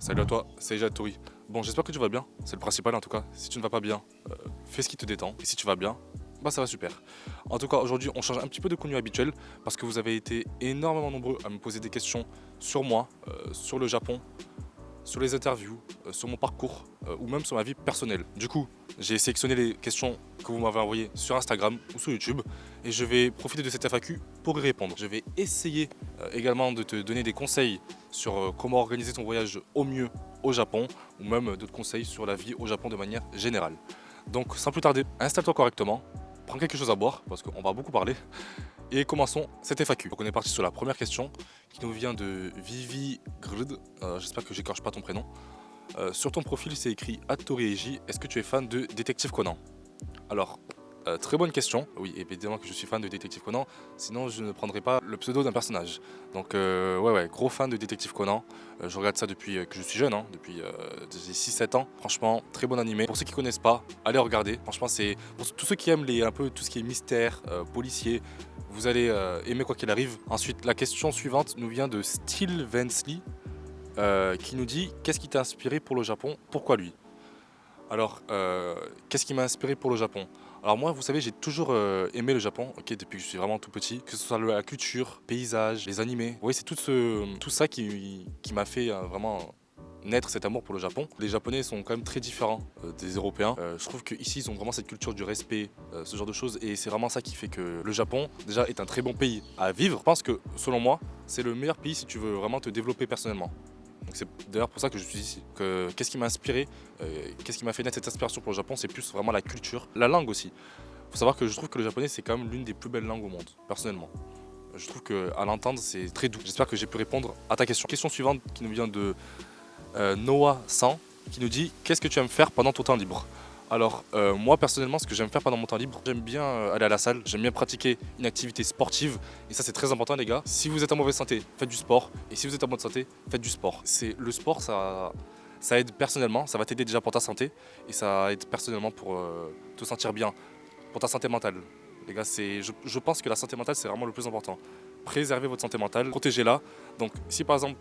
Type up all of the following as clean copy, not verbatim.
Salut à toi, c'est Tori. Bon, j'espère que tu vas bien, c'est le principal en tout cas. Si tu ne vas pas bien, fais ce qui te détend. Et si tu vas bien, bah ça va super. En tout cas, aujourd'hui, on change un petit peu de contenu habituel parce que vous avez été énormément nombreux à me poser des questions sur moi, sur le Japon, sur les interviews, sur mon parcours ou même sur ma vie personnelle. Du coup, j'ai sélectionné les questions que vous m'avez envoyées sur Instagram ou sur YouTube et je vais profiter de cette FAQ pour y répondre. Je vais essayer également de te donner des conseils sur comment organiser ton voyage au mieux au Japon ou même d'autres conseils sur la vie au Japon de manière générale. Donc sans plus tarder, installe-toi correctement, prends quelque chose à boire parce qu'on va beaucoup parler et commençons cette FAQ. Donc on est parti sur la première question qui nous vient de Vivi Grud. J'espère que j'écorche pas ton prénom. Sur ton profil, c'est écrit @torieji. Est-ce que tu es fan de Détective Conan? Alors, très bonne question. Oui, évidemment que je suis fan de Détective Conan, sinon je ne prendrais pas le pseudo d'un personnage. Donc, ouais, gros fan de Détective Conan. Je regarde ça depuis que je suis jeune, hein, depuis 6-7 ans. Franchement, très bon animé. Pour ceux qui connaissent pas, allez regarder. Franchement, c'est pour tous ceux qui aiment un peu tout ce qui est mystère, policier, vous allez aimer quoi qu'il arrive. Ensuite, la question suivante nous vient de Steel Vensley, qui nous dit qu'est-ce qui t'a inspiré pour le Japon? Pourquoi lui? Alors, qu'est-ce qui m'a inspiré pour le Japon? Alors moi, vous savez, j'ai toujours aimé le Japon, ok, depuis que je suis vraiment tout petit, que ce soit la culture, paysages, les animés. Oui, c'est tout ça qui m'a fait vraiment naître cet amour pour le Japon. Les Japonais sont quand même très différents des Européens. Je trouve qu'ici, ils ont vraiment cette culture du respect, ce genre de choses, et c'est vraiment ça qui fait que le Japon, déjà, est un très bon pays à vivre. Je pense que, selon moi, c'est le meilleur pays si tu veux vraiment te développer personnellement. Donc c'est d'ailleurs pour ça que je suis ici. Qu'est-ce qui m'a inspiré, qu'est-ce qui m'a fait naître cette inspiration pour le Japon, c'est plus vraiment la culture, la langue aussi. Il faut savoir que je trouve que le japonais c'est quand même l'une des plus belles langues au monde, personnellement. Je trouve qu'à l'entendre c'est très doux. J'espère que j'ai pu répondre à ta question. Question suivante qui nous vient de Noah 100 qui nous dit qu'est-ce que tu aimes faire pendant ton temps libre? Alors moi personnellement ce que j'aime faire pendant mon temps libre, j'aime bien aller à la salle, j'aime bien pratiquer une activité sportive et ça c'est très important les gars. Si vous êtes en mauvaise santé, faites du sport et si vous êtes en bonne santé, faites du sport. C'est le sport ça aide personnellement, ça va t'aider déjà pour ta santé et ça aide personnellement pour te sentir bien, pour ta santé mentale. Les gars, je pense que la santé mentale c'est vraiment le plus important. Préservez votre santé mentale, protégez-la. Donc si par exemple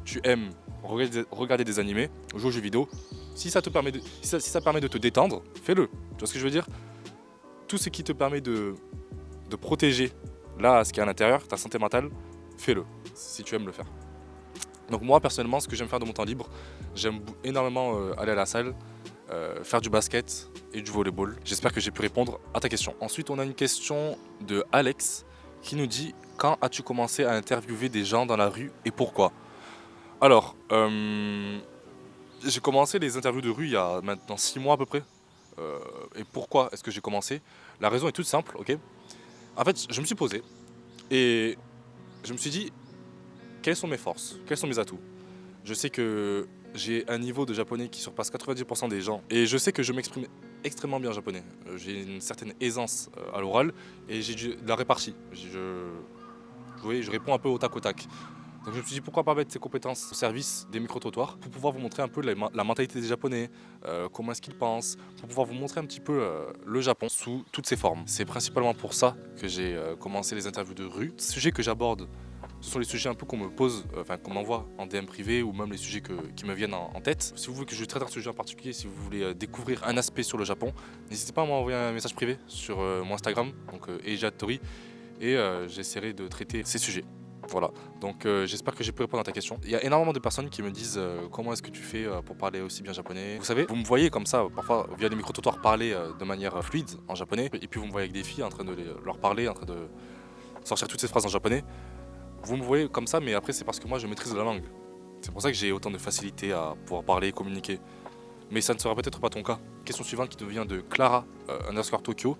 tu aimes regarder des animés, jouer aux jeux vidéo, si ça permet de te détendre, fais-le. Tu vois ce que je veux dire? Tout ce qui te permet de protéger là ce qui est à l'intérieur, ta santé mentale, fais-le si tu aimes le faire. Donc moi personnellement, ce que j'aime faire de mon temps libre, j'aime énormément aller à la salle, faire du basket et du volleyball. J'espère que j'ai pu répondre à ta question. Ensuite, on a une question de Alex qui nous dit quand as-tu commencé à interviewer des gens dans la rue et pourquoi? Alors, j'ai commencé les interviews de rue il y a maintenant 6 mois à peu près. Et pourquoi est-ce que j'ai commencé? La raison est toute simple, ok? En fait, je me suis posé et je me suis dit, quelles sont mes forces? Quels sont mes atouts? Je sais que j'ai un niveau de japonais qui surpasse 90% des gens et je sais que je m'exprime extrêmement bien en japonais. J'ai une certaine aisance à l'oral et j'ai de la répartie. Oui, je réponds un peu au tac au tac. Donc je me suis dit pourquoi pas mettre ces compétences au service des micro-trottoirs pour pouvoir vous montrer un peu la mentalité des Japonais, comment est-ce qu'ils pensent, pour pouvoir vous montrer un petit peu le Japon sous toutes ses formes. C'est principalement pour ça que j'ai commencé les interviews de rue. Les sujets que j'aborde, ce sont les sujets un peu qu'on me pose, enfin qu'on m'envoie en DM privé ou même les sujets qui me viennent en tête. Si vous voulez que je traite un sujet en particulier, si vous voulez découvrir un aspect sur le Japon, n'hésitez pas à m'envoyer un message privé sur mon Instagram, donc Eija Tori, et j'essaierai de traiter ces sujets. Voilà, donc j'espère que j'ai pu répondre à ta question. Il y a énormément de personnes qui me disent comment est-ce que tu fais pour parler aussi bien japonais. Vous savez, vous me voyez comme ça, parfois via les micro-trottoirs parler de manière fluide en japonais, et puis vous me voyez avec des filles en train de leur parler, en train de sortir toutes ces phrases en japonais. Vous me voyez comme ça, mais après c'est parce que moi je maîtrise la langue. C'est pour ça que j'ai autant de facilité à pouvoir parler et communiquer. Mais ça ne sera peut-être pas ton cas. Question suivante qui nous vient de Clara underscore Tokyo,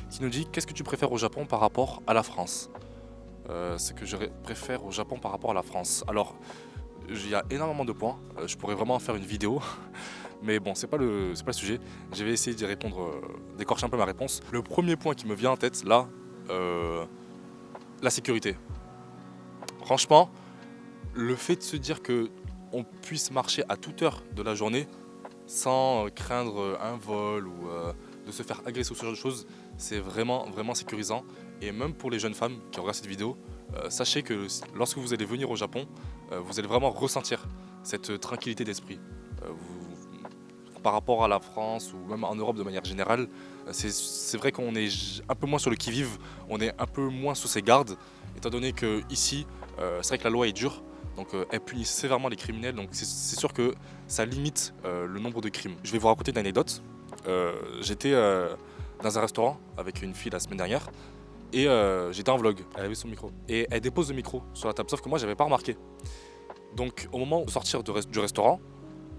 qui nous dit qu'est-ce que tu préfères au Japon par rapport à la France? Ce que je préfère au Japon par rapport à la France. Alors, il y a énormément de points. Je pourrais vraiment en faire une vidéo. Mais bon, c'est pas le sujet. Je vais essayer d'y répondre, d'écorcher un peu ma réponse. Le premier point qui me vient en tête, là, la sécurité. Franchement, le fait de se dire que on puisse marcher à toute heure de la journée sans craindre un vol ou de se faire agresser ou ce genre de choses, c'est vraiment, vraiment sécurisant. Et même pour les jeunes femmes qui regardent cette vidéo, sachez que lorsque vous allez venir au Japon, vous allez vraiment ressentir cette tranquillité d'esprit. Par rapport à la France ou même en Europe de manière générale, c'est vrai qu'on est un peu moins sur le qui-vive, on est un peu moins sous ses gardes, étant donné que ici, c'est vrai que la loi est dure, donc elle punit sévèrement les criminels, donc c'est sûr que ça limite le nombre de crimes. Je vais vous raconter une anecdote. J'étais dans un restaurant avec une fille la semaine dernière et j'étais en vlog, elle avait son micro et elle dépose le micro sur la table, sauf que moi j'avais pas remarqué. Donc au moment de sortir du restaurant,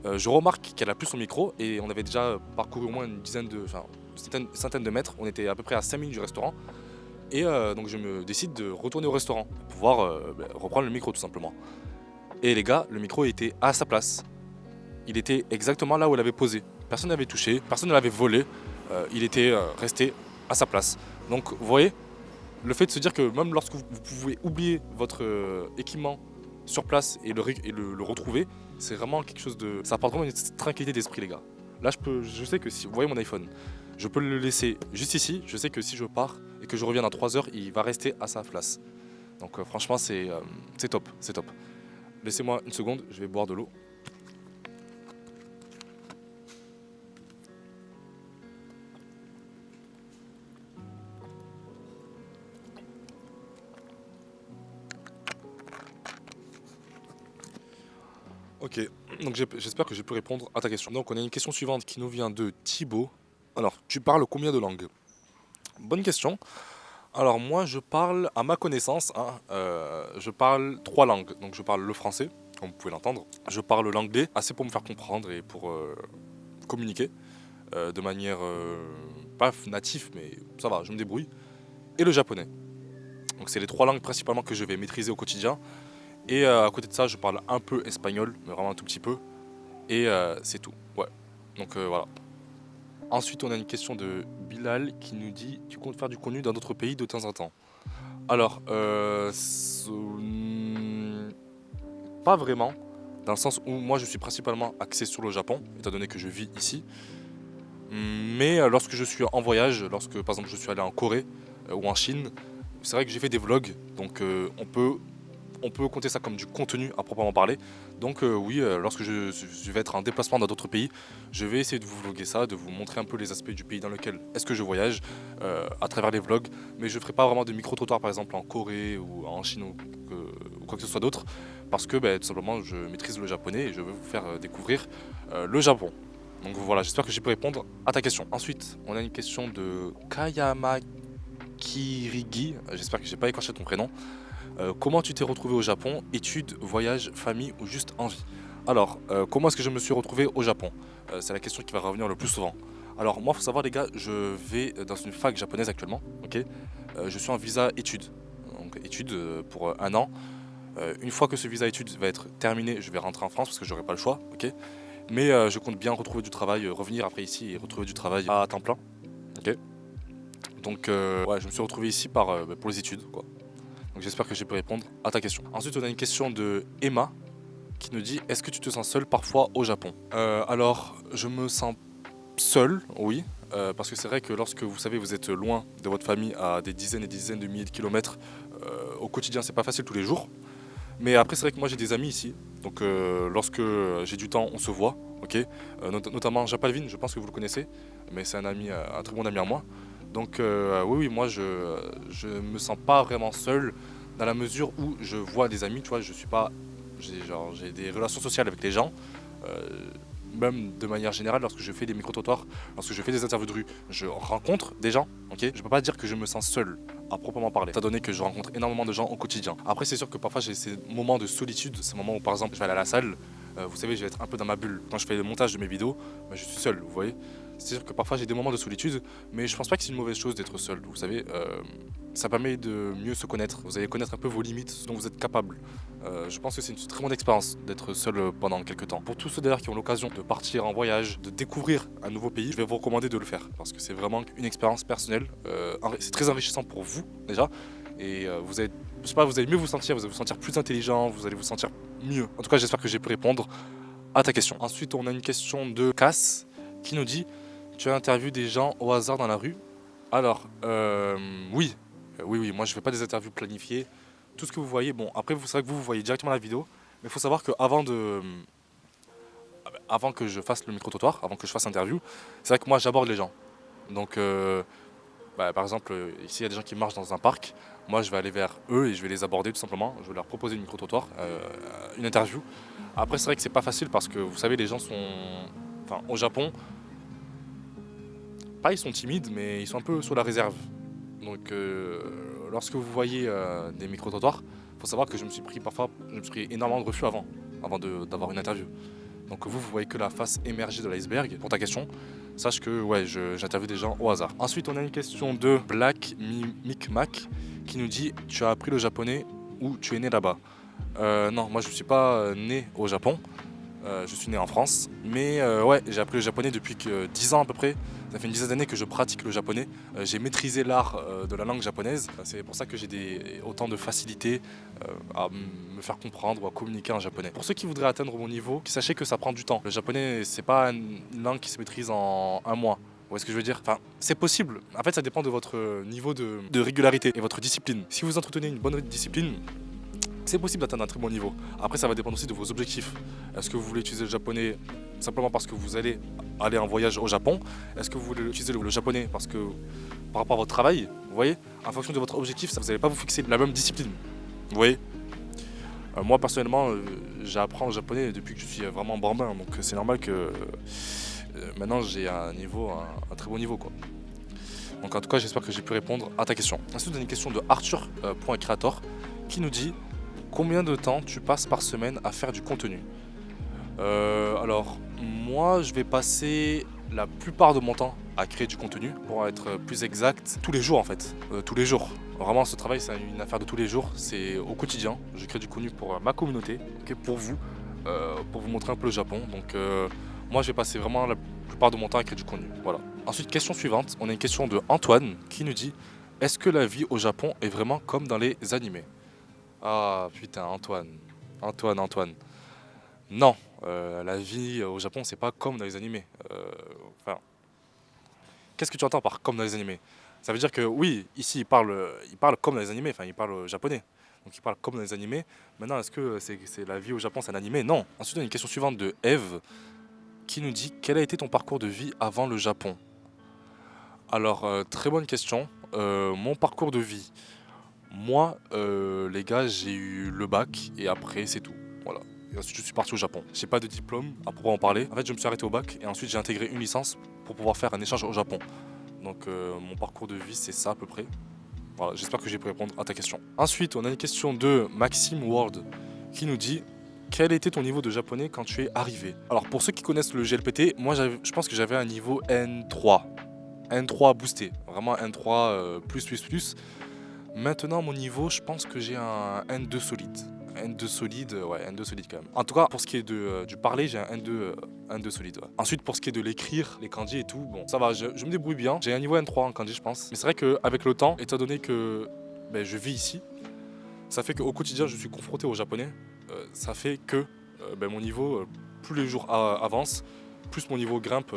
je remarque qu'elle a plus son micro et on avait déjà parcouru au moins une centaine de mètres. On était à peu près à 5 minutes du restaurant. Et donc je me décide de retourner au restaurant pour pouvoir reprendre le micro tout simplement. Et les gars, le micro était à sa place. Il était exactement là où elle avait posé. Personne n'avait touché, personne ne l'avait volé. Il était resté à sa place. Donc vous voyez, le fait de se dire que même lorsque vous pouvez oublier votre équipement sur place et le retrouver, c'est vraiment quelque chose de... Ça apporte vraiment une tranquillité d'esprit les gars. Là je sais que si vous voyez mon iPhone, je peux le laisser juste ici, je sais que si je pars et que je reviens dans 3 heures, il va rester à sa place. Donc franchement c'est top, c'est top. Laissez-moi une seconde, je vais boire de l'eau. Ok, donc j'espère que j'ai pu répondre à ta question. Donc on a une question suivante qui nous vient de Thibaut. Alors, tu parles combien de langues? Bonne question. Alors moi je parle, à ma connaissance, hein, je parle 3 langues. Donc je parle le français, comme vous pouvez l'entendre. Je parle l'anglais, assez pour me faire comprendre et pour communiquer de manière pas native, mais ça va, je me débrouille. Et le japonais. Donc c'est les 3 langues principalement que je vais maîtriser au quotidien. Et à côté de ça, je parle un peu espagnol, mais vraiment un tout petit peu. Et c'est tout. Ouais. Donc voilà. Ensuite, on a une question de Bilal qui nous dit: tu comptes faire du contenu dans d'autres pays de temps en temps? Alors, pas vraiment, dans le sens où moi je suis principalement axé sur le Japon, étant donné que je vis ici. Mais lorsque je suis en voyage, lorsque par exemple je suis allé en Corée ou en Chine, c'est vrai que j'ai fait des vlogs, donc on peut compter ça comme du contenu à proprement parler. Donc oui, lorsque je vais être en déplacement dans d'autres pays, je vais essayer de vous vlogger ça, de vous montrer un peu les aspects du pays dans lequel est-ce que je voyage à travers les vlogs. Mais je ne ferai pas vraiment de micro-trottoir par exemple en Corée ou en Chine ou quoi que ce soit d'autre. Parce que tout simplement je maîtrise le japonais et je veux vous faire découvrir le Japon. Donc voilà, j'espère que j'ai pu répondre à ta question. Ensuite, on a une question de Kayama Kirigi. J'espère que j'ai pas écorché ton prénom. Comment tu t'es retrouvé au Japon? Études, voyage, famille ou juste envie? Alors, comment est-ce que je me suis retrouvé au Japon? C'est la question qui va revenir le plus souvent. Alors, moi, il faut savoir, les gars, je vais dans une fac japonaise actuellement. Ok. Je suis en visa études. Donc, études pour 1 an. Une fois que ce visa études va être terminé, je vais rentrer en France parce que j'aurai pas le choix. Ok. Mais je compte bien retrouver du travail, revenir après ici et retrouver du travail à temps plein. Ok. Donc, ouais, je me suis retrouvé ici pour les études, quoi. Donc j'espère que j'ai pu répondre à ta question. Ensuite, on a une question de Emma qui nous dit: est-ce que tu te sens seul parfois au Japon? Alors, je me sens seul, oui. Parce que c'est vrai que lorsque vous savez vous êtes loin de votre famille à des dizaines et des dizaines de milliers de kilomètres, au quotidien c'est pas facile tous les jours. Mais après c'est vrai que moi j'ai des amis ici, donc lorsque j'ai du temps on se voit, ok. Notamment Japalvin, je pense que vous le connaissez, mais c'est un ami, un très bon ami à moi. Donc oui, moi je me sens pas vraiment seul dans la mesure où je vois des amis, tu vois, je suis pas, j'ai des relations sociales avec les gens. euh, Même de manière générale, lorsque je fais des micro-trottoirs, lorsque je fais des interviews de rue, je rencontre des gens, ok. Je peux pas dire que je me sens seul à proprement parler, étant donné que je rencontre énormément de gens au quotidien. Après, c'est sûr que parfois j'ai ces moments de solitude, ces moments où par exemple je vais aller à la salle, vous savez, je vais être un peu dans ma bulle. Quand je fais le montage de mes vidéos, je suis seul, vous voyez. C'est-à-dire que parfois j'ai des moments de solitude, mais je pense pas que c'est une mauvaise chose d'être seul. Vous savez, ça permet de mieux se connaître. Vous allez connaître un peu vos limites, ce dont vous êtes capable. Je pense que c'est une très bonne expérience d'être seul pendant quelques temps. Pour tous ceux d'ailleurs qui ont l'occasion de partir en voyage, de découvrir un nouveau pays, je vais vous recommander de le faire parce que c'est vraiment une expérience personnelle. C'est très enrichissant pour vous déjà, et vous allez, je sais pas, vous allez mieux vous sentir, vous allez vous sentir plus intelligent, vous allez vous sentir mieux. En tout cas, j'espère que j'ai pu répondre à ta question. Ensuite, on a une question de Cass qui nous dit: tu as interviewé des gens au hasard dans la rue? Alors, oui. Oui, moi je fais pas des interviews planifiées. Tout ce que vous voyez, bon, après vous savez que vous voyez directement la vidéo, mais il faut savoir qu'avant avant que je fasse le micro-trottoir, avant que je fasse l'interview, c'est vrai que moi j'aborde les gens. Donc par exemple, ici il y a des gens qui marchent dans un parc, moi je vais aller vers eux et je vais les aborder tout simplement, je vais leur proposer une micro-trottoir, une interview. Après c'est vrai que c'est pas facile parce que vous savez les gens sont... Enfin au Japon, pas ils sont timides mais ils sont un peu sur la réserve. Donc lorsque vous voyez des micro-trottoirs, il faut savoir que je me suis pris parfois, je me suis pris énormément de refus avant d'avoir une interview. Donc vous voyez que la face émergée de l'iceberg. Pour ta question, sache que ouais, j'interviewe des gens au hasard. Ensuite, on a une question de Black Micmac qui nous dit: tu as appris le japonais ou tu es né là-bas? Non, moi je ne suis pas né au Japon. Je suis né en France, mais ouais, j'ai appris le japonais depuis que 10 ans à peu près. Ça fait une dizaine d'années que je pratique le japonais. J'ai maîtrisé l'art de la langue japonaise. C'est pour ça que j'ai autant de facilité à me faire comprendre ou à communiquer en japonais. Pour ceux qui voudraient atteindre mon niveau, sachez que ça prend du temps. Le japonais, c'est pas une langue qui se maîtrise en un mois. Vous voyez ce que je veux dire? Enfin, c'est possible. En fait, ça dépend de votre niveau de régularité et votre discipline. Si vous entretenez une bonne discipline, c'est possible d'atteindre un très bon niveau. Après, ça va dépendre aussi de vos objectifs. Est-ce que vous voulez utiliser le japonais simplement parce que vous allez aller en voyage au Japon? Est-ce que vous voulez utiliser le japonais parce que par rapport à votre travail? Vous voyez, en fonction de votre objectif, vous n'allez pas vous fixer la même discipline. Vous voyez, moi personnellement, j'apprends le japonais depuis que je suis vraiment bambin, donc c'est normal que maintenant j'ai un très bon niveau, quoi. Donc en tout cas, j'espère que j'ai pu répondre à ta question. Ensuite, on a une question de Arthur.creator qui nous dit: combien de temps tu passes par semaine à faire du contenu? Alors, moi, je vais passer la plupart de mon temps à créer du contenu, pour être plus exact, tous les jours en fait. Tous les jours. Vraiment, ce travail, c'est une affaire de tous les jours. C'est au quotidien. Je crée du contenu pour ma communauté, ok, pour vous montrer un peu le Japon. Donc, moi, je vais passer vraiment la plupart de mon temps à créer du contenu. Voilà. Ensuite, question suivante. On a une question de Antoine qui nous dit: est-ce que la vie au Japon est vraiment comme dans les animés? Ah putain, Antoine. Antoine. Non, la vie au Japon, c'est pas comme dans les animés. Enfin, qu'est-ce que tu entends par comme dans les animés? Ça veut dire que oui, ici, il parle comme dans les animés, enfin, il parle japonais. Donc il parle comme dans les animés. Maintenant, est-ce que c'est la vie au Japon, c'est un animé? Non. Ensuite, on a une question suivante de Eve qui nous dit: quel a été ton parcours de vie avant le Japon? Alors, très bonne question. Mon parcours de vie. Moi, les gars, j'ai eu le bac et après, c'est tout. Voilà. Et ensuite, je suis parti au Japon. J'ai pas de diplôme à proprement en parler. En fait, je me suis arrêté au bac et ensuite, j'ai intégré une licence pour pouvoir faire un échange au Japon. Donc, mon parcours de vie, c'est ça à peu près. Voilà, j'espère que j'ai pu répondre à ta question. Ensuite, on a une question de Maxime Ward qui nous dit: quel était ton niveau de japonais quand tu es arrivé? Alors, pour ceux qui connaissent le GLPT, moi, je pense que j'avais un niveau N3. N3 boosté. Vraiment N3 plus. Maintenant, mon niveau, je pense que j'ai un N2 solide. N2 solide, ouais, N2 solide quand même. En tout cas, pour ce qui est du parler, j'ai un N2 solide. Ouais. Ensuite, pour ce qui est de l'écrire, les kanji et tout, bon, ça va, je me débrouille bien. J'ai un niveau N3 en kanji, je pense. Mais c'est vrai qu'avec le temps, étant donné que je vis ici, ça fait qu'au quotidien, je suis confronté au japonais. Ça fait que mon niveau, plus les jours avancent, plus mon niveau grimpe.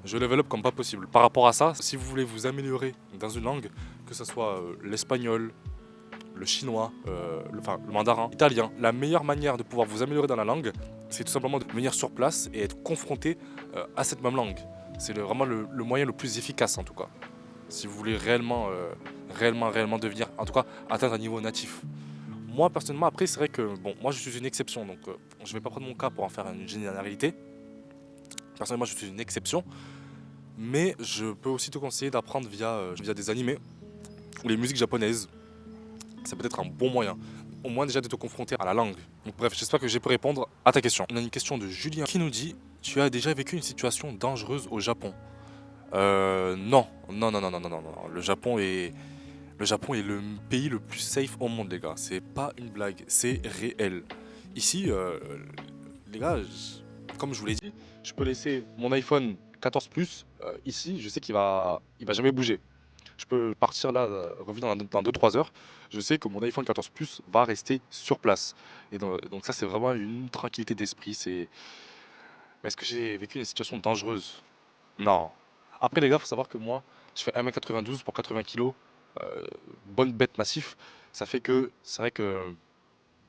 Je level up comme pas possible. Par rapport à ça, si vous voulez vous améliorer dans une langue, que ce soit l'espagnol, le chinois, le mandarin, l'italien, la meilleure manière de pouvoir vous améliorer dans la langue, c'est tout simplement de venir sur place et être confronté à cette même langue. C'est vraiment le moyen le plus efficace en tout cas. Si vous voulez réellement devenir, en tout cas, atteindre un niveau natif. Moi personnellement, après, c'est vrai que bon, moi je suis une exception, donc je vais pas prendre mon cas pour en faire une généralité. Personnellement, je suis une exception, mais je peux aussi te conseiller d'apprendre via des animés ou les musiques japonaises. Ça peut être un bon moyen. Au moins déjà de te confronter à la langue. Donc bref, j'espère que j'ai pu répondre à ta question. On a une question de Julien qui nous dit: tu as déjà vécu une situation dangereuse au Japon? Non. Non. Le Japon est le pays le plus safe au monde, les gars. C'est pas une blague, c'est réel. Ici, les gars, comme je vous l'ai dit, je peux laisser mon iPhone 14 Plus ici, je sais qu'il va jamais bouger. Je peux partir là, revenir dans 2-3 heures. Je sais que mon iPhone 14 Plus va rester sur place. Et donc ça, c'est vraiment une tranquillité d'esprit. Mais est-ce que j'ai vécu une situation dangereuse? Non. Après, les gars, faut savoir que moi, je fais 1m92 pour 80 kilos. Bonne bête massif. Ça fait que c'est vrai que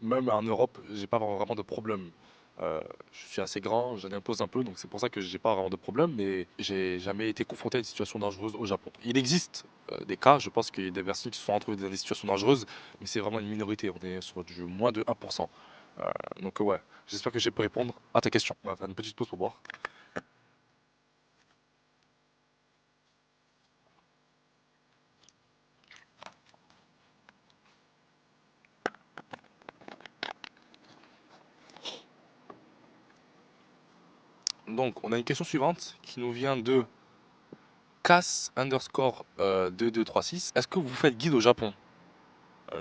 même en Europe, j'ai pas vraiment de problème. Je suis assez grand, j'en impose un peu, donc c'est pour ça que j'ai pas vraiment de problème, mais j'ai jamais été confronté à une situation dangereuse au Japon. Il existe des cas, je pense qu'il y a des personnes qui se sont retrouvées dans des situations dangereuses, mais c'est vraiment une minorité, on est sur du moins de 1%. Euh, ouais, j'espère que j'ai pu répondre à ta question. On va faire une petite pause pour boire. Donc, on a une question suivante qui nous vient de Cass underscore 2236. Est-ce que vous faites guide au Japon?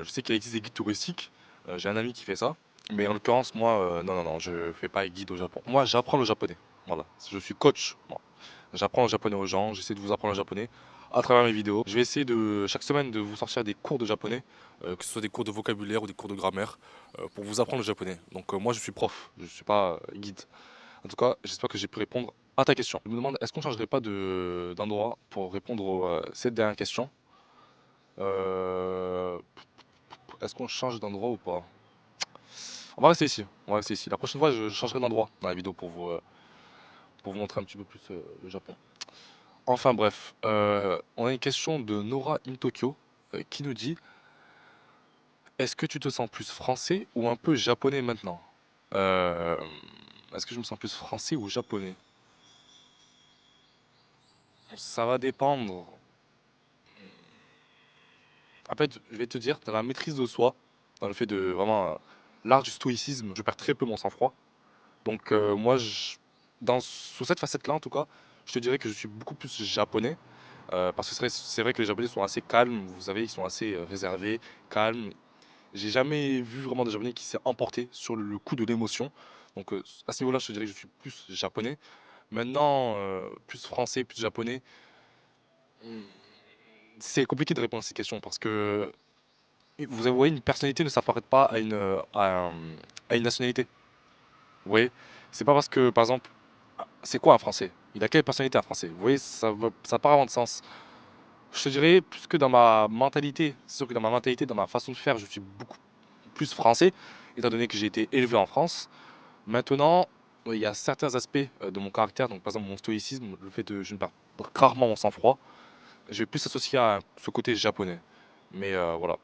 Je sais qu'il existe des guides touristiques. J'ai un ami qui fait ça. Mais en l'occurrence, moi, non, non, non, je fais pas guide au Japon. Moi, j'apprends le japonais. Voilà. Je suis coach. Moi. J'apprends le japonais aux gens. J'essaie de vous apprendre le japonais à travers mes vidéos. Je vais essayer de chaque semaine de vous sortir des cours de japonais, que ce soit des cours de vocabulaire ou des cours de grammaire, pour vous apprendre le japonais. Donc moi, je suis prof. Je suis pas guide. En tout cas, j'espère que j'ai pu répondre à ta question. Je me demande, est-ce qu'on changerait pas d'endroit pour répondre à cette dernière question? Euh, Est-ce qu'on change d'endroit ou pas? On va rester ici. On va rester ici. La prochaine fois, je changerai d'endroit dans la vidéo pour vous montrer un petit peu plus le Japon. Enfin bref, on a une question de Nora in Tokyo qui nous dit: est-ce que tu te sens plus français ou un peu japonais maintenant? Euh, Est-ce que je me sens plus français ou japonais? Ça va dépendre. En fait, je vais te dire, dans la maîtrise de soi, dans le fait de vraiment l'art du stoïcisme, je perds très peu mon sang-froid. Donc moi, sous cette facette-là, en tout cas, je te dirais que je suis beaucoup plus japonais. Parce que c'est vrai que les Japonais sont assez calmes, vous savez, ils sont assez réservés, calmes. J'ai jamais vu vraiment des Japonais qui s'est emporté sur le coup de l'émotion. Donc à ce niveau-là, je te dirais que je suis plus japonais. Maintenant, plus français, plus japonais, hmm, c'est compliqué de répondre à ces questions parce que vous voyez, une personnalité ne s'apparente pas à une nationalité. Vous voyez, c'est pas parce que, par exemple, c'est quoi un Français? Il a quelle personnalité un Français? Vous voyez, ça n'a pas vraiment de sens. Je te dirais, plus que dans ma mentalité, c'est sûr que dans ma mentalité, dans ma façon de faire, je suis beaucoup plus français, étant donné que j'ai été élevé en France. Maintenant, il y a certains aspects de mon caractère, donc par exemple mon stoïcisme, le fait de je ne perds rarement mon sang-froid, je vais plus associer à ce côté japonais. Mais voilà,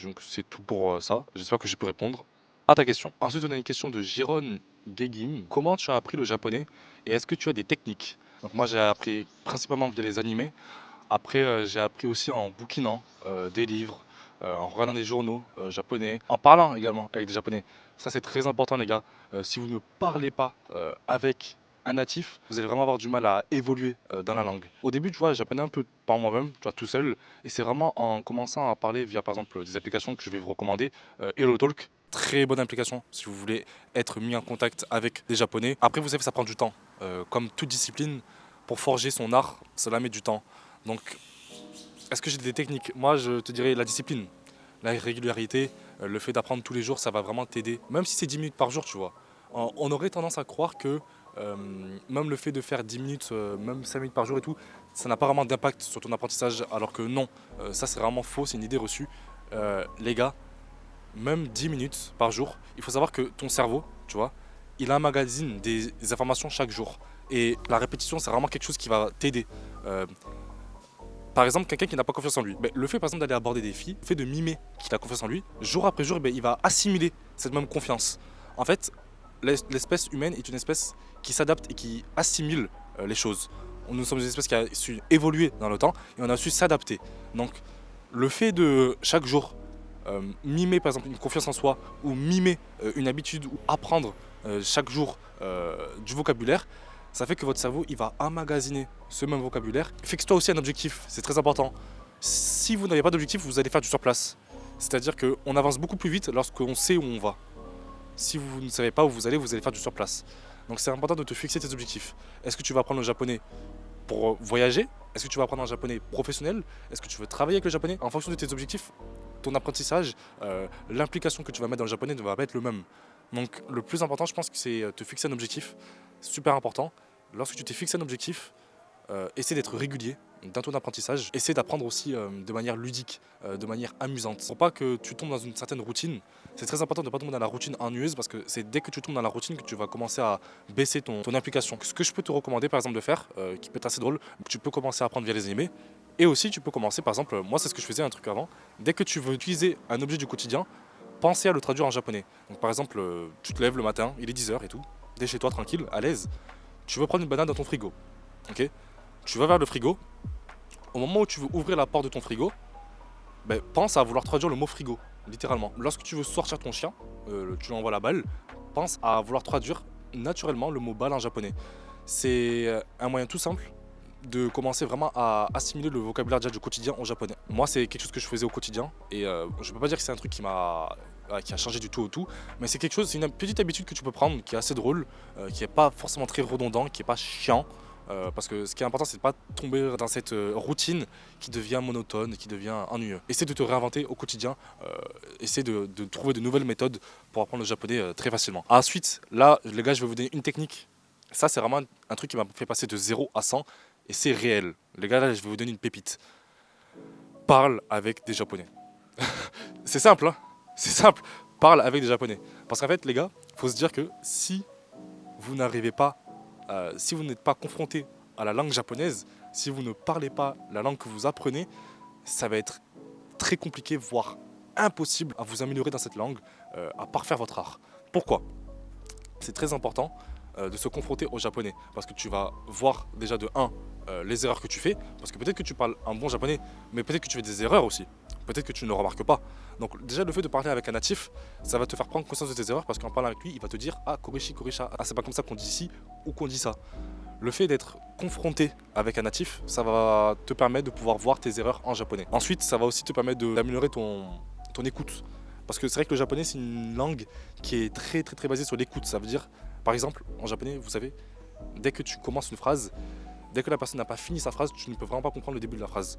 donc c'est tout pour ça. J'espère que j'ai pu répondre à ta question. Ensuite, on a une question de Jiron Gegim. Comment tu as appris le japonais et est-ce que tu as des techniques? Donc moi, j'ai appris principalement via les animés. Après, j'ai appris aussi en bouquinant des livres, en regardant des journaux japonais, en parlant également avec des japonais. Ça, c'est très important, les gars. Si vous ne parlez pas avec un natif, vous allez vraiment avoir du mal à évoluer dans la langue. Au début, tu vois, j'apprenais un peu par moi-même, tu vois, tout seul. Et c'est vraiment en commençant à parler via, par exemple, des applications que je vais vous recommander. HelloTalk, très bonne application si vous voulez être mis en contact avec des japonais. Après, vous savez, ça prend du temps. Comme toute discipline, pour forger son art, cela met du temps. Donc, est-ce que j'ai des techniques? Moi, je te dirais la discipline, la régularité, le fait d'apprendre tous les jours, ça va vraiment t'aider. Même si c'est 10 minutes par jour, tu vois. On aurait tendance à croire que euh, même le fait de faire 10 minutes, même 5 minutes par jour et tout, ça n'a pas vraiment d'impact sur ton apprentissage, alors que non. Ça, c'est vraiment faux, c'est une idée reçue. Les gars, même 10 minutes par jour, il faut savoir que ton cerveau, tu vois, il emmagasine des informations chaque jour. Et la répétition, c'est vraiment quelque chose qui va t'aider. Euh, Par exemple, quelqu'un qui n'a pas confiance en lui, ben, le fait par exemple d'aller aborder des filles, le fait de mimer qu'il a confiance en lui, jour après jour, ben, il va assimiler cette même confiance. En fait, l'espèce humaine est une espèce qui s'adapte et qui assimile les choses. Nous sommes une espèce qui a su évoluer dans le temps et on a su s'adapter. Donc, le fait de chaque jour mimer par exemple une confiance en soi ou mimer une habitude ou apprendre chaque jour du vocabulaire, ça fait que votre cerveau il va emmagasiner ce même vocabulaire. Fixe-toi aussi un objectif, c'est très important. Si vous n'avez pas d'objectif, vous allez faire du surplace. C'est-à-dire qu'on avance beaucoup plus vite lorsqu'on sait où on va. Si vous ne savez pas où vous allez faire du surplace. Donc c'est important de te fixer tes objectifs. Est-ce que tu vas apprendre le japonais pour voyager? Est-ce que tu vas apprendre un japonais professionnel? Est-ce que tu veux travailler avec le japonais? En fonction de tes objectifs, ton apprentissage, l'implication que tu vas mettre dans le japonais ne va pas être le même. Donc le plus important, je pense que c'est te fixer un objectif, super important. Lorsque tu t'es fixé un objectif, essaie d'être régulier dans ton apprentissage, essaie d'apprendre aussi de manière ludique, de manière amusante. Pour pas que tu tombes dans une certaine routine C'est très important de ne pas tomber dans la routine ennuyeuse parce que c'est dès que tu tombes dans la routine que tu vas commencer à baisser ton implication. Ce que je peux te recommander par exemple de faire, qui peut être assez drôle, tu peux commencer à apprendre via les animés. Et aussi tu peux commencer par exemple, moi c'est ce que je faisais un truc avant, dès que tu veux utiliser un objet du quotidien, pensez à le traduire en japonais. Donc par exemple, tu te lèves le matin, il est 10 h et tout, t'es chez toi tranquille, à l'aise, tu veux prendre une banane dans ton frigo. Ok, tu vas vers le frigo, au moment où tu veux ouvrir la porte de ton frigo, ben, pense à vouloir traduire le mot frigo, littéralement. Lorsque tu veux sortir ton chien, tu lui envoies la balle, pense à vouloir traduire naturellement le mot balle en japonais. C'est un moyen tout simple de commencer vraiment à assimiler le vocabulaire déjà du quotidien en japonais. Moi, c'est quelque chose que je faisais au quotidien et je peux pas dire que c'est un truc qui a changé du tout au tout, mais c'est quelque chose, c'est une petite habitude que tu peux prendre qui est assez drôle, qui est pas forcément très redondant, qui est pas chiant. Parce que ce qui est important, c'est de pas tomber dans cette routine qui devient monotone, qui devient ennuyeux. Essaie de te réinventer au quotidien, essaie de trouver de nouvelles méthodes pour apprendre le japonais très facilement. Ensuite, là, les gars, je vais vous donner une technique. Ça, c'est vraiment un truc qui m'a fait passer de 0 à 100 et c'est réel. Les gars, là, je vais vous donner une pépite. Parle avec des japonais. C'est simple, hein, c'est simple. Parle avec des japonais. Parce qu'en fait, les gars, il faut se dire que si vous n'arrivez pas si vous n'êtes pas confronté à la langue japonaise, si vous ne parlez pas la langue que vous apprenez, ça va être très compliqué, voire impossible à vous améliorer dans cette langue, à parfaire votre art. Pourquoi? C'est très important de se confronter au japonais, parce que tu vas voir déjà de 1 les erreurs que tu fais, parce que peut-être que tu parles un bon japonais, mais peut-être que tu fais des erreurs aussi, peut-être que tu ne le remarques pas. Donc déjà le fait de parler avec un natif, ça va te faire prendre conscience de tes erreurs, parce qu'en parlant avec lui, il va te dire ah korishi korisha, ah c'est pas comme ça qu'on dit ici ou qu'on dit ça. Le fait d'être confronté avec un natif, ça va te permettre de pouvoir voir tes erreurs en japonais. Ensuite, ça va aussi te permettre d'améliorer ton écoute. Parce que c'est vrai que le japonais, c'est une langue qui est très basée sur l'écoute. Ça veut dire, par exemple, en japonais, vous savez, dès que tu commences une phrase, dès que la personne n'a pas fini sa phrase, tu ne peux vraiment pas comprendre le début de la phrase.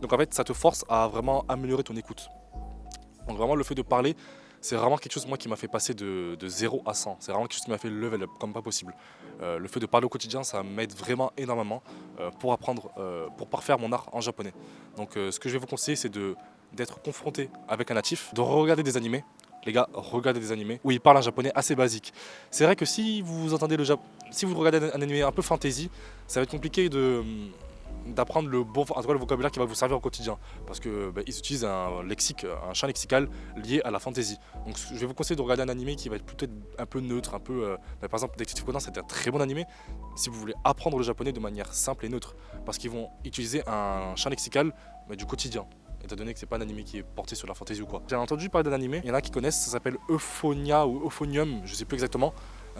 Donc en fait, ça te force à vraiment améliorer ton écoute. Donc vraiment, le fait de parler, c'est vraiment quelque chose moi qui m'a fait passer de 0 à 100. C'est vraiment quelque chose qui m'a fait level up comme pas possible. Le fait de parler au quotidien, ça m'aide vraiment énormément pour apprendre, pour parfaire mon art en japonais. Donc ce que je vais vous conseiller, c'est d'être confronté avec un natif, de regarder des animés. Les gars, regardez des animés où ils parlent un japonais assez basique. C'est vrai que si vous entendez si vous regardez un animé un peu fantasy, ça va être compliqué d'apprendre le bon, en tout cas le vocabulaire qui va vous servir au quotidien, parce que ils utilisent un lexique, un champ lexical lié à la fantasy. Donc je vais vous conseiller de regarder un animé qui va être plutôt un peu neutre, un peu par exemple Detective Conan, c'est un très bon animé si vous voulez apprendre le japonais de manière simple et neutre, parce qu'ils vont utiliser un champ lexical du quotidien, étant donné que c'est pas un animé qui est porté sur la fantasy ou quoi. J'ai entendu parler d'un animé, il y en a qui connaissent, ça s'appelle Euphonia ou Euphonium, je sais plus exactement.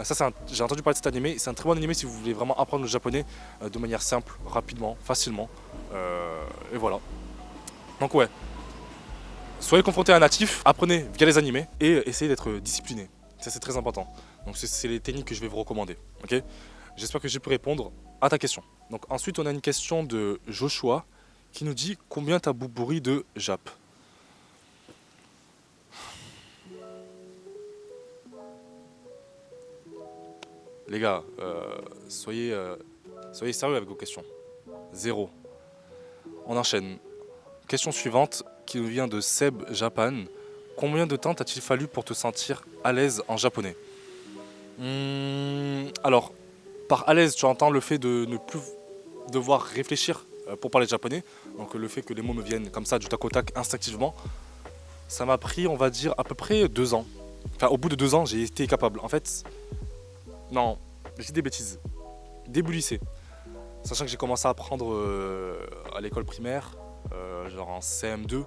Ça, j'ai entendu parler de cet animé, c'est un très bon animé si vous voulez vraiment apprendre le japonais de manière simple, rapidement, facilement. Et voilà. Donc ouais, soyez confrontés à un natif, apprenez via les animés et essayez d'être discipliné. Ça c'est très important. Donc c'est les techniques que je vais vous recommander. Ok, j'espère que j'ai pu répondre à ta question. Donc ensuite on a une question de Joshua qui nous dit combien t'as boubouri de Jap. Les gars, soyez sérieux avec vos questions. 0. On enchaîne. Question suivante qui nous vient de Seb Japan. Combien de temps t'a-t-il fallu pour te sentir à l'aise en japonais? Alors, par à l'aise, tu entends le fait de ne plus devoir réfléchir pour parler japonais. Donc le fait que les mots me viennent comme ça du tac au tac instinctivement. Ça m'a pris, on va dire, à peu près 2 ans. Enfin, au bout de 2 ans, j'ai été capable. En fait, non, j'ai des bêtises. Début lycée. Sachant que j'ai commencé à apprendre à l'école primaire, genre en CM2.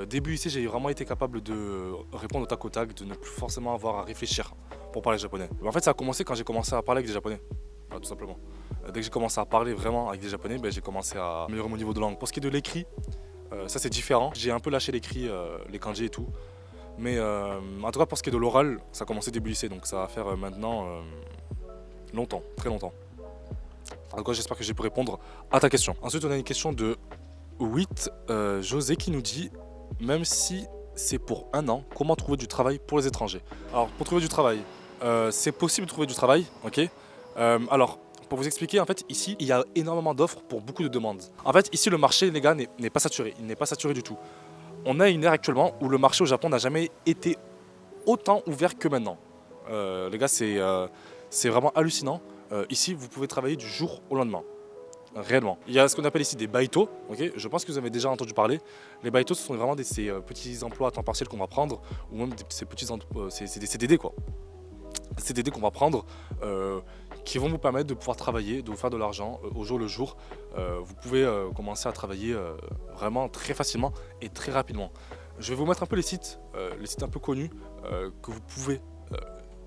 Début lycée, j'ai vraiment été capable de répondre au tac au tac, de ne plus forcément avoir à réfléchir pour parler japonais. Mais en fait, ça a commencé quand j'ai commencé à parler avec des japonais. Tout simplement. Dès que j'ai commencé à parler vraiment avec des japonais, j'ai commencé à améliorer mon niveau de langue. Pour ce qui est de l'écrit, ça c'est différent. J'ai un peu lâché l'écrit, les kanji et tout. Mais en tout cas, pour ce qui est de l'oral, ça a commencé début lycée, donc ça va faire maintenant longtemps, très longtemps. En tout cas, j'espère que j'ai pu répondre à ta question. Ensuite, on a une question de 8, José qui nous dit même si c'est pour 1 an, comment trouver du travail pour les étrangers? Alors, pour trouver du travail, c'est possible de trouver du travail, ok. Alors, pour vous expliquer, en fait, ici, il y a énormément d'offres pour beaucoup de demandes. En fait, ici, le marché, les gars, n'est pas saturé. Il n'est pas saturé du tout. On a une ère actuellement où le marché au Japon n'a jamais été autant ouvert que maintenant. Les gars, c'est vraiment hallucinant. Ici, vous pouvez travailler du jour au lendemain. Réellement. Il y a ce qu'on appelle ici des baito, ok. Je pense que vous avez déjà entendu parler. Les baito, ce sont vraiment ces petits emplois à temps partiel qu'on va prendre, ou même ces petits c'est des CDD quoi. CDD qu'on va prendre, qui vont vous permettre de pouvoir travailler, de vous faire de l'argent au jour le jour. Vous pouvez commencer à travailler vraiment très facilement et très rapidement. Je vais vous mettre un peu les sites un peu connus que vous pouvez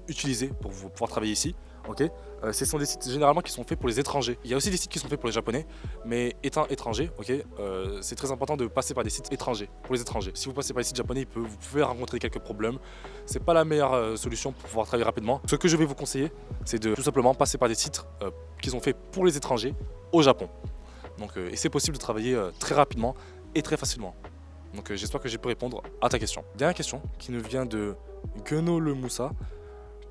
utiliser pour pouvoir travailler ici. Ok, ce sont des sites généralement qui sont faits pour les étrangers. Il y a aussi des sites qui sont faits pour les japonais, mais étant étranger, ok, c'est très important de passer par des sites étrangers, pour les étrangers. Si vous passez par les sites japonais, vous pouvez rencontrer quelques problèmes. C'est pas la meilleure solution pour pouvoir travailler rapidement. Ce que je vais vous conseiller, c'est de tout simplement passer par des sites qui sont faits pour les étrangers au Japon. Donc, et c'est possible de travailler très rapidement et très facilement. Donc j'espère que j'ai pu répondre à ta question. Dernière question qui nous vient de Gueno Le Moussa.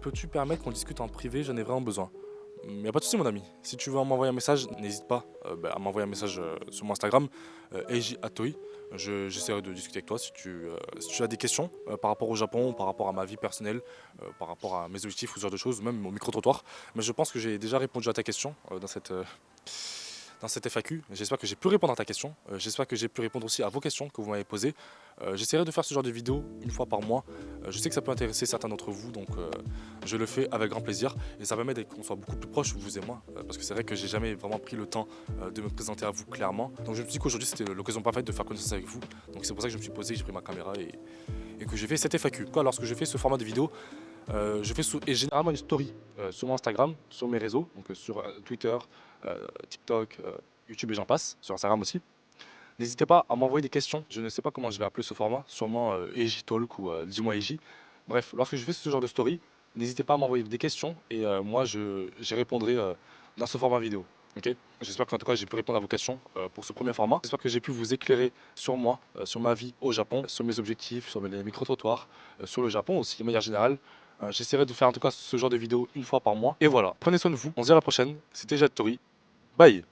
Peux-tu permettre qu'on discute en privé? J'en ai vraiment besoin. Il n'y a pas de souci mon ami. Si tu veux m'envoyer un message, n'hésite pas à m'envoyer un message sur mon Instagram, Eiji Atoi. J'essaierai de discuter avec toi si tu as des questions par rapport au Japon, par rapport à ma vie personnelle, par rapport à mes objectifs ou ce genre de choses, ou même au micro-trottoir. Mais je pense que j'ai déjà répondu à ta question dans cette FAQ. J'espère que j'ai pu répondre à ta question. J'espère que j'ai pu répondre aussi à vos questions que vous m'avez posées. J'essaierai de faire ce genre de vidéo une fois par mois. Je sais que ça peut intéresser certains d'entre vous, donc je le fais avec grand plaisir. Et ça permet qu'on soit beaucoup plus proches, vous et moi. Parce que c'est vrai que j'ai jamais vraiment pris le temps de me présenter à vous clairement. Donc je me suis dit qu'aujourd'hui c'était l'occasion parfaite de faire connaissance avec vous. Donc c'est pour ça que je me suis posé, j'ai pris ma caméra et que j'ai fait cette FAQ. Lorsque je fais ce format de vidéo, je fais généralement une story sur mon Instagram, sur mes réseaux, donc sur Twitter, TikTok, YouTube et j'en passe, sur Instagram aussi. N'hésitez pas à m'envoyer des questions. Je ne sais pas comment je vais appeler ce format, sûrement Eiji Talk ou Dis-moi Eiji. Bref, lorsque je fais ce genre de story, n'hésitez pas à m'envoyer des questions et moi j'y répondrai dans ce format vidéo. Ok. J'espère qu'en tout cas j'ai pu répondre à vos questions pour ce premier format. J'espère que j'ai pu vous éclairer sur moi, sur ma vie au Japon, sur mes objectifs, sur les micro-trottoirs, sur le Japon aussi de manière générale. J'essaierai de faire en tout cas ce genre de vidéo une fois par mois. Et voilà, prenez soin de vous, on se dit à la prochaine. C'était Jad Tori. Bye.